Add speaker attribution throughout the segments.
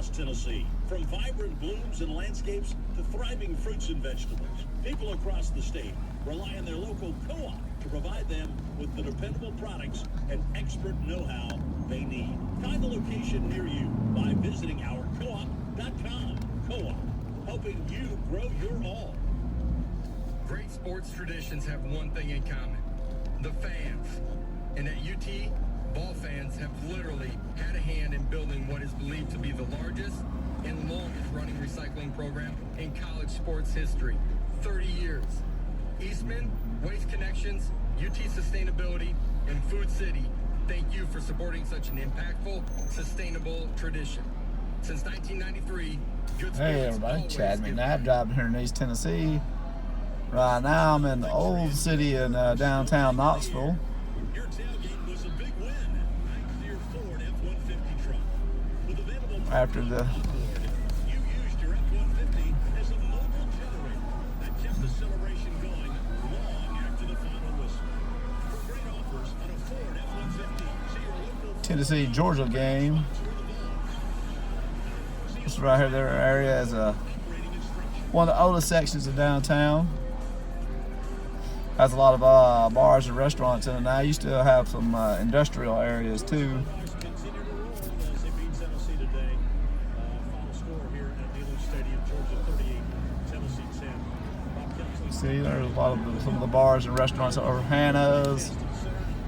Speaker 1: across Tennessee. From vibrant blooms and landscapes to thriving fruits and vegetables, people across the state rely on their local co-op to provide them with the dependable products and expert know-how they need. Find the location near you by visiting our co-op.com. Co-op, helping you grow your all.
Speaker 2: Great sports traditions have one thing in common: the fans. And at UT, ball fans have literally had a hand in building what is believed to be the largest and longest running recycling program in college sports history. 30 years. Eastman, Waste Connections, UT Sustainability, and Food City, thank you for supporting such an impactful, sustainable tradition. Since 1993, good sports.
Speaker 3: Hey everybody, Chad McKnight, driving here in East Tennessee. Right now I'm in the old city in downtown Knoxville.
Speaker 1: Your tailgate was a big win. Thanks to your Ford F-150 truck. With available
Speaker 3: After the
Speaker 1: you used your F-150 as a mobile generator that kept the celebration going long after the final whistle. For great offers on a Ford F-150, see your local
Speaker 3: Tennessee Georgia game. This right here, their area is one of the oldest sections of downtown. Has a lot of bars and restaurants in it now. You still have some industrial areas too.
Speaker 1: continue to roll as they beat Tennessee today. Final score here at Neyland Stadium, Georgia 38, Tennessee 10. Bob Kemsley
Speaker 3: See, there's a lot of some of the bars and restaurants over Hannah's.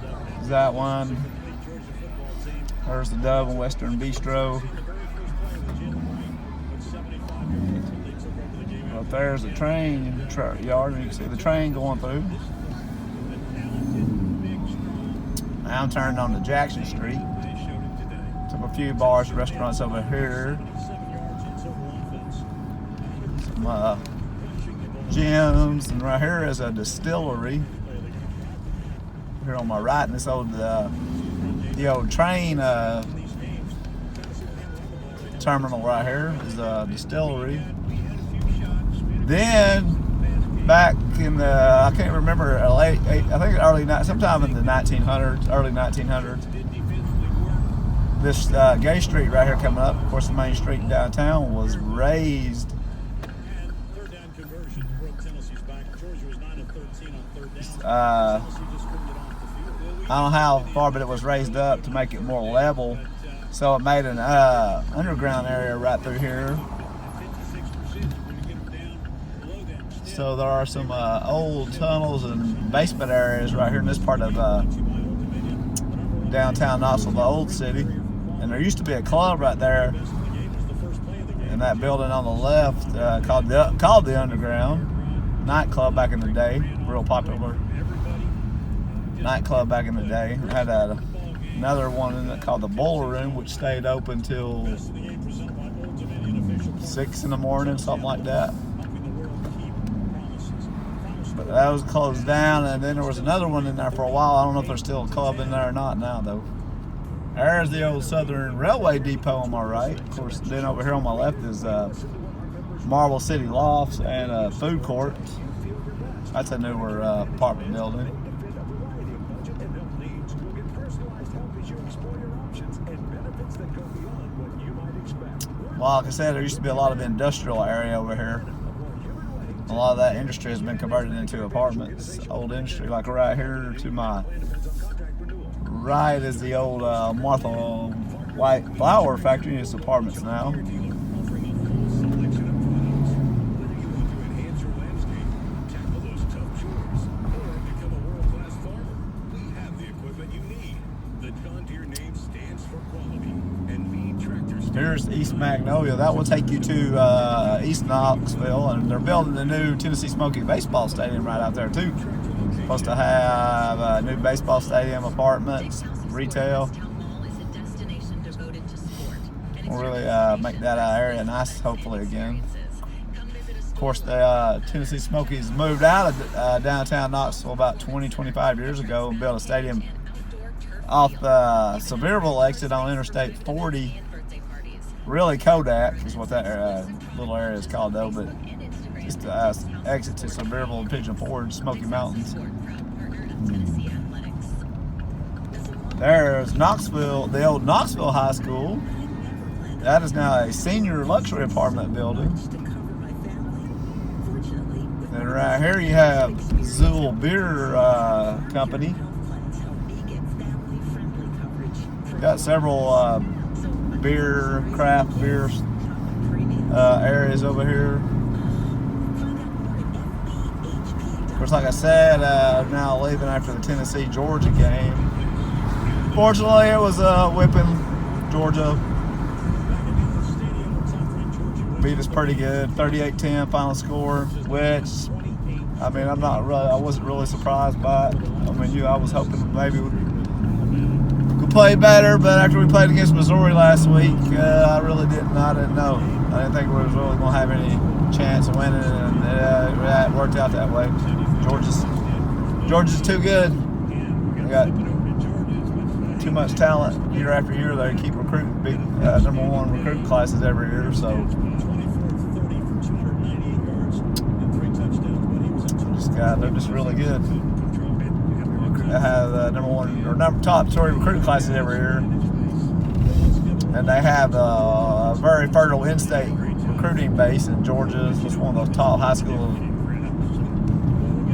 Speaker 3: There's that one.
Speaker 1: Georgia football team.
Speaker 3: There's the Dove and Western Bistro.
Speaker 1: The very first play with Jim White with 75 yards, and they took over the game.
Speaker 3: Up there's the train yard, and you can see the train going through. Now I'm turning on to Jackson Street. Took a few bars and restaurants over here. Some gyms, and right here is a distillery. Here on my right, and this old the old train terminal right here is a distillery. Then back in the, I can't remember, I think sometime in the 1900s, early 1900s, this Gay Street right here coming up, of course the main street in downtown, was raised.
Speaker 1: Third down conversion broke Tennessee's back. Georgia was 9 of 13 on third down. Tennessee just couldn't get off the field.
Speaker 3: I don't know how far, but it was raised up to make it more level. So it made an underground area right through here. So there are some old tunnels and basement areas right here in this part of downtown Knoxville, the old city. And there used to be a club right there in that building on the left called the Underground nightclub back in the day. Real popular nightclub back in the day. It had another one in it called the Boiler Room, which stayed open till 6 in the morning, something like that. But that was closed down, and then there was another one in there for a while. I don't know if there's still a club in there or not now, though. There's the old Southern Railway Depot on my right. Of course, then over here on my left is Marble City Lofts and a food court. That's a newer apartment building. Well, like I said, there used to be a lot of industrial area over here. A lot of that industry has been converted into apartments. Old industry, like right here to my right is the old Martha White Flour Factory. It's apartments now. Here's East Magnolia. That will take you to East Knoxville, and they're building the new Tennessee Smoky baseball stadium right out there too. Supposed to have a new baseball stadium, apartments, retail. We'll really make that area nice, hopefully again. Of course, the Tennessee Smokies moved out of downtown Knoxville about 20-25 years ago and built a stadium off the Sevierville exit on Interstate 40. Really, Kodak is what that little area is called, though, but just the exit to Sevierville and Pigeon Forge, Smoky Mountains. There's Knoxville, the old Knoxville High School. That is now a senior luxury apartment building. And right here you have Zool Beer Company. Got several craft beer areas over here. Of course, like I said, now leaving after the Tennessee-Georgia game. Fortunately, it was whipping. Georgia beat us pretty good, 38-10 final score, which, I mean, I wasn't really surprised by it. I mean, I was hoping maybe we could play better, but after we played against Missouri last week, I didn't know. I didn't think we was really going to have any chance of winning, and it worked out that way. Georgia's too good. They got too much talent year after year. They keep recruiting big #1 recruit classes every year, so they're just really good. They have top 3 recruiting classes every year, and they have a very fertile in-state recruiting base. And Georgia is one of those top high school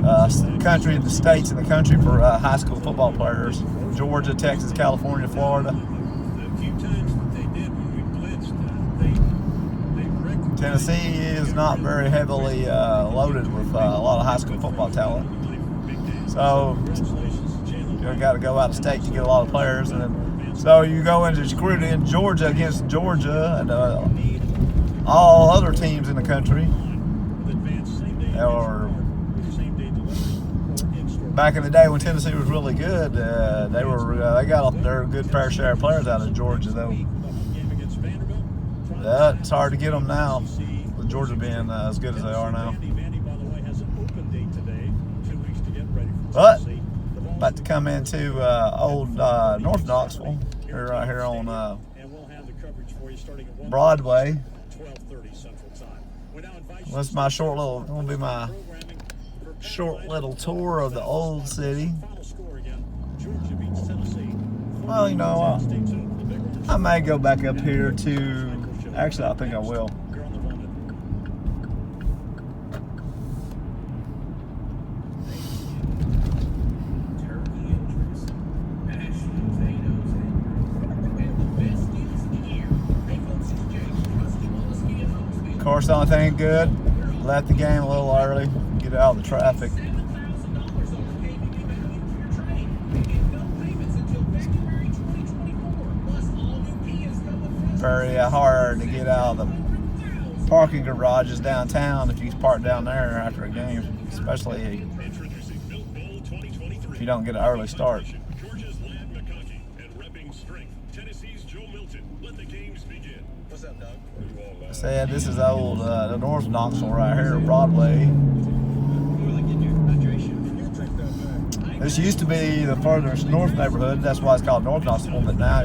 Speaker 3: the states in the country for high school football players. Georgia, Texas, California, Florida. Tennessee is not very heavily loaded with a lot of high school football talent. So you got to go out of state to get a lot of players. And so you go into recruiting in Georgia against Georgia and all other teams in the country. Or back in the day when Tennessee was really good, they got their good fair share of players out of Georgia, though. It's hard to get them now, with Georgia being as good as they are now. But about to come into old North Knoxville, right here on Broadway. That's my short little tour of the old city. Well, I may go back up here to. Actually, I think I will. Of course, the only thing good, left the game a little early, get out of the traffic. Very hard to get out of the parking garages downtown if you park down there after a game, especially if you don't get an early start. I said this is old the North Knoxville right here, Broadway. This used to be the furthest north neighborhood, that's why it's called North Knoxville, but now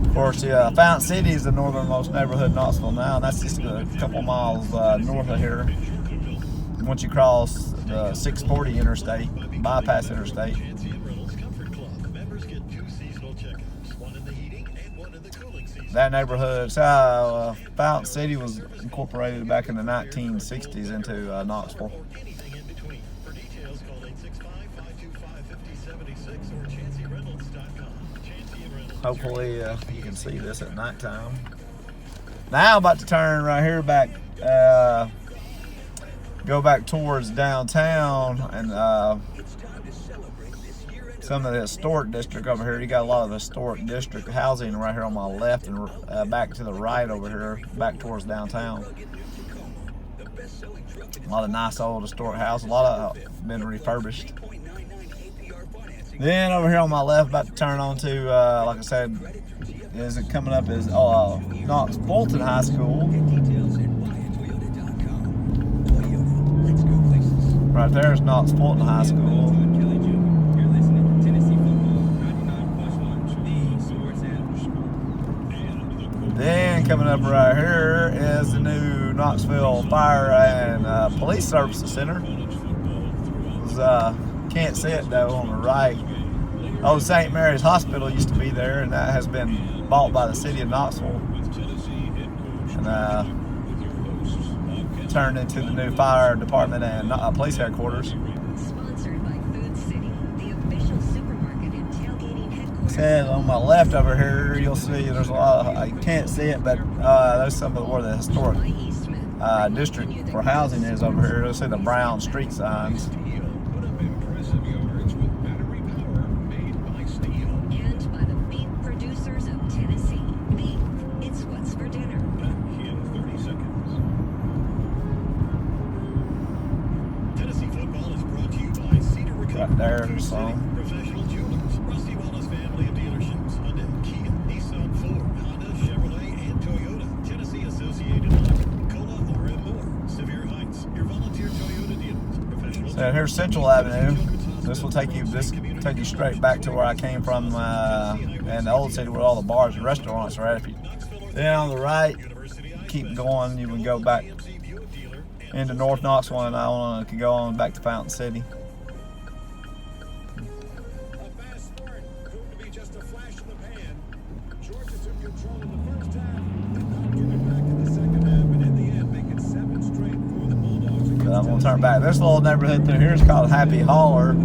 Speaker 3: of course, Fountain City is the northernmost neighborhood in Knoxville now, and that's just a couple miles north of here. Once you cross the 640 interstate, bypass interstate. That neighborhood, Fountain City was incorporated back in the 1960s into Knoxville. Hopefully you can see this at nighttime. Now I'm about to turn right here back, go back towards downtown and some of the historic district over here. You got a lot of the historic district housing right here on my left and back to the right over here, back towards downtown. A lot of nice old historic houses, a lot of been refurbished. Then over here on my left, about to turn on to, like I said, is it coming up is Knoxville Tn High School. Right there is Knoxville Tn High School. Then coming up right here is the new Knoxville Fire and Police Services Center. Can't see it though on the right. Old St. Mary's Hospital used to be there, and that has been bought by the city of Knoxville. and turned into the new fire department and police headquarters.
Speaker 4: Sponsored by Food City, the official supermarket and tailgating headquarters.
Speaker 3: Said on my left over here, you'll see there's a lot of, I can't see it, but there's some of where the historic district for housing is over here. You'll see the brown street signs.
Speaker 4: And by the beef producers of Tennessee. Beef, it's what's for dinner.
Speaker 1: Tennessee football is brought to you by Cedar Recovery.
Speaker 3: Right there, so.
Speaker 1: Professional Jewelers. Rusty Wallace family of dealerships. Hyundai, Kia, Nissan, Ford, Honda, Chevrolet, and Toyota. Tennessee Associated Electric, Cola, RM Moore, Sevier Heights. Your volunteer Toyota dealers. Professional.
Speaker 3: So here's Central Avenue. This will take you straight back to where I came from in the old city where all the bars and restaurants are at. Then on the right, keep going, you can go back into North Knoxville, and I can go on back to Fountain City.
Speaker 1: A fast start proved to be just a flash in the pan. Georgia took control in the first half, did not give it back in the second half, and in the end, make it 7 straight for the Bulldogs.
Speaker 3: But I'm going to turn back. This little neighborhood through here is called Happy Holler.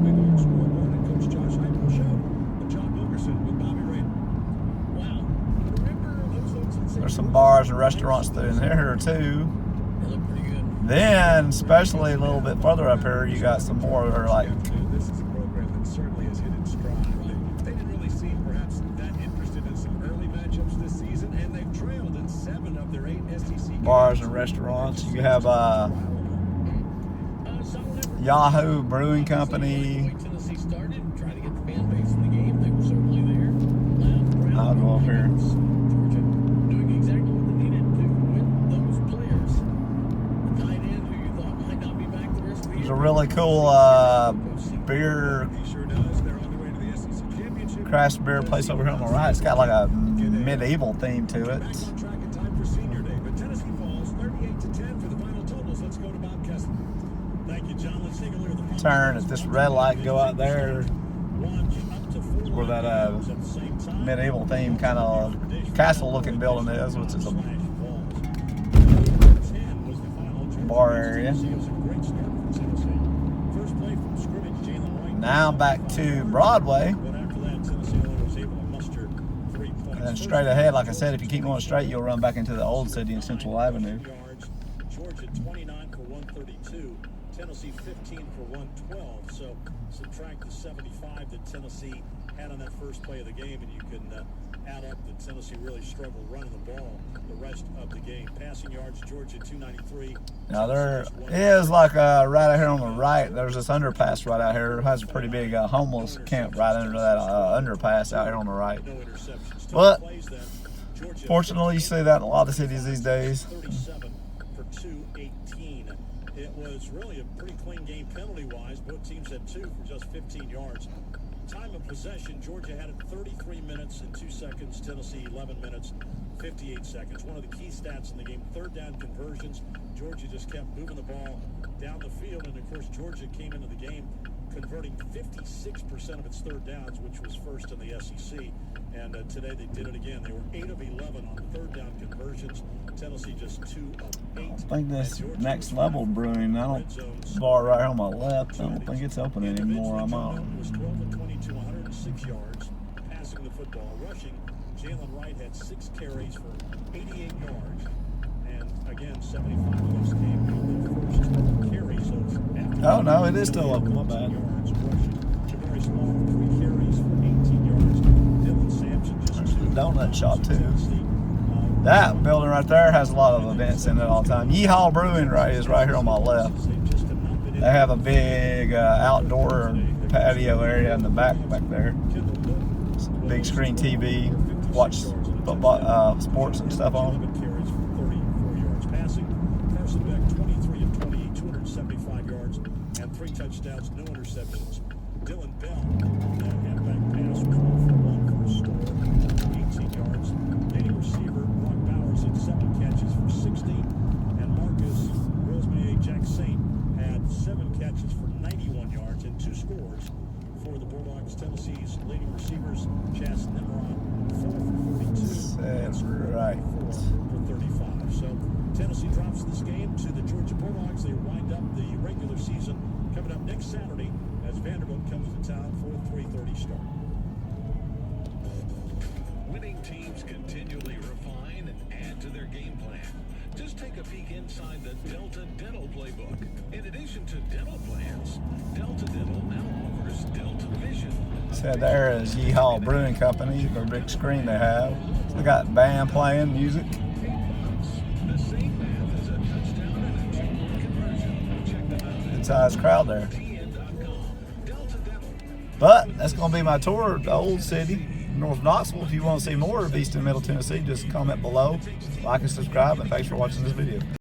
Speaker 3: There's some bars and restaurants through here too. Then, especially a little bit further up here, you got some more that are like.
Speaker 1: This is a program that certainly has hit its stride. They didn't really seem perhaps that interested in some early matchups this season, and they've trailed in 7 of their 8 SEC games.
Speaker 3: Bars and restaurants. You have Yahoo Brewing Company.
Speaker 5: Tennessee started, tried to get the fan base in the game. They were certainly there. Loud crowd.
Speaker 3: I'll go up here.
Speaker 5: Georgia doing exactly what they needed to win those players. The tight end who you thought might not be back the rest of the
Speaker 3: There's
Speaker 5: year.
Speaker 3: a really cool beer,
Speaker 1: He sure does. They're on their way to the SEC championship.
Speaker 3: craft beer place over here on the right. It's got like a medieval theme to it.
Speaker 1: Back on track in time for senior day, but Tennessee falls 38-10 for the final totals. Let's go to Bob Kessler. Thank you, John. Let's take a look at the
Speaker 3: Turn at this red light, go out there.
Speaker 1: Watch up to 4
Speaker 3: Where that
Speaker 1: at the same time.
Speaker 3: medieval theme kind of castle looking building is, which is a bar area. Now back to Broadway. And straight ahead, like I said, if you keep going straight, you'll run back into the old city in Central Avenue.
Speaker 1: Georgia 29 for 132, Tennessee 15 for 112. So subtract the 75 that Tennessee had on that first play of the game, and you can add up that Tennessee really struggled running the ball the rest of the game. Passing yards, Georgia 293.
Speaker 3: Now there is like right out here on the right, there's this underpass right out here. It has a pretty big homeless camp right under that underpass out here on the right.
Speaker 1: No interceptions.
Speaker 3: But
Speaker 1: Plays then. Georgia
Speaker 3: fortunately, you see that in a lot of cities these days.
Speaker 1: 37 for 218. It was really a pretty clean game penalty-wise. Both teams had 2 for just 15 yards. Time of possession, Georgia had it 33 minutes and 2 seconds. Tennessee 11 minutes, 58 seconds. One of the key stats in the game, third down conversions. Georgia just kept moving the ball down the field, and of course Georgia came into the game converting 56% of its third downs, which was first in the SEC. And today they did it again. They were 8 of 11 on third down conversions. Tennessee just 2 of 8.
Speaker 3: I think this Next Level Brewing, bar right here on my left, I don't think it's open anymore. I'm on.
Speaker 1: Was 12 of 22, 106 yards, passing the football. Rushing, Jalen Wright had 6 carries for 88 yards. And again, 75 of those came on the first carry. So it's after
Speaker 3: Oh no, it is still open. My bad.
Speaker 1: yards rushing. Jabari Small, 3 carries for 18 yards. Dylan Sampson just
Speaker 3: There's
Speaker 1: 2.
Speaker 3: the donut shop too.
Speaker 1: Tennessee,
Speaker 3: That building right there has a lot of events in it all the time. Yeehaw Brewing is right here on my left.
Speaker 1: just enough it
Speaker 3: They have a big outdoor patio area in the back there. Big screen TV, watch football, sports and stuff on.
Speaker 1: 11 carries for 34 yards passing. Carson Beck 23 of 28, 275 yards and 3 touchdowns, no interceptions. Dylan Bell, that halfback pass was 1 for 1 for a score, 18 yards. Leading receiver Brock Bowers had 7 catches for 60, and Marcus Rosemary Jack Saint had 7 catches for 91 yards and 2 scores for the Bulldogs. Tennessee's leading receivers, Chas Nimrod, 4 for 42.
Speaker 3: That's right.
Speaker 1: 4 for 35. So Tennessee drops this game to the Georgia Bulldogs. They wind up the regular season coming up next Saturday as Vanderbilt comes to town for a 3:30 start.
Speaker 6: Winning teams continually refine and add to their game plan. Just take a peek inside the Delta Dental Playbook. In addition to dental plans, Delta Dental now offers Delta Vision.
Speaker 3: Said there is Yeehaw Brewing Company, the big screen they have. They got band playing music.
Speaker 6: The same math as a touchdown and a two-point conversion. Check them out at
Speaker 3: Good sized crowd there.
Speaker 6: tn.com. Delta Dental.
Speaker 3: But that's going to be my tour of the old city, North Knoxville. If you want to see more of East and Middle Tennessee, just comment below, like and subscribe, and thanks for watching this video.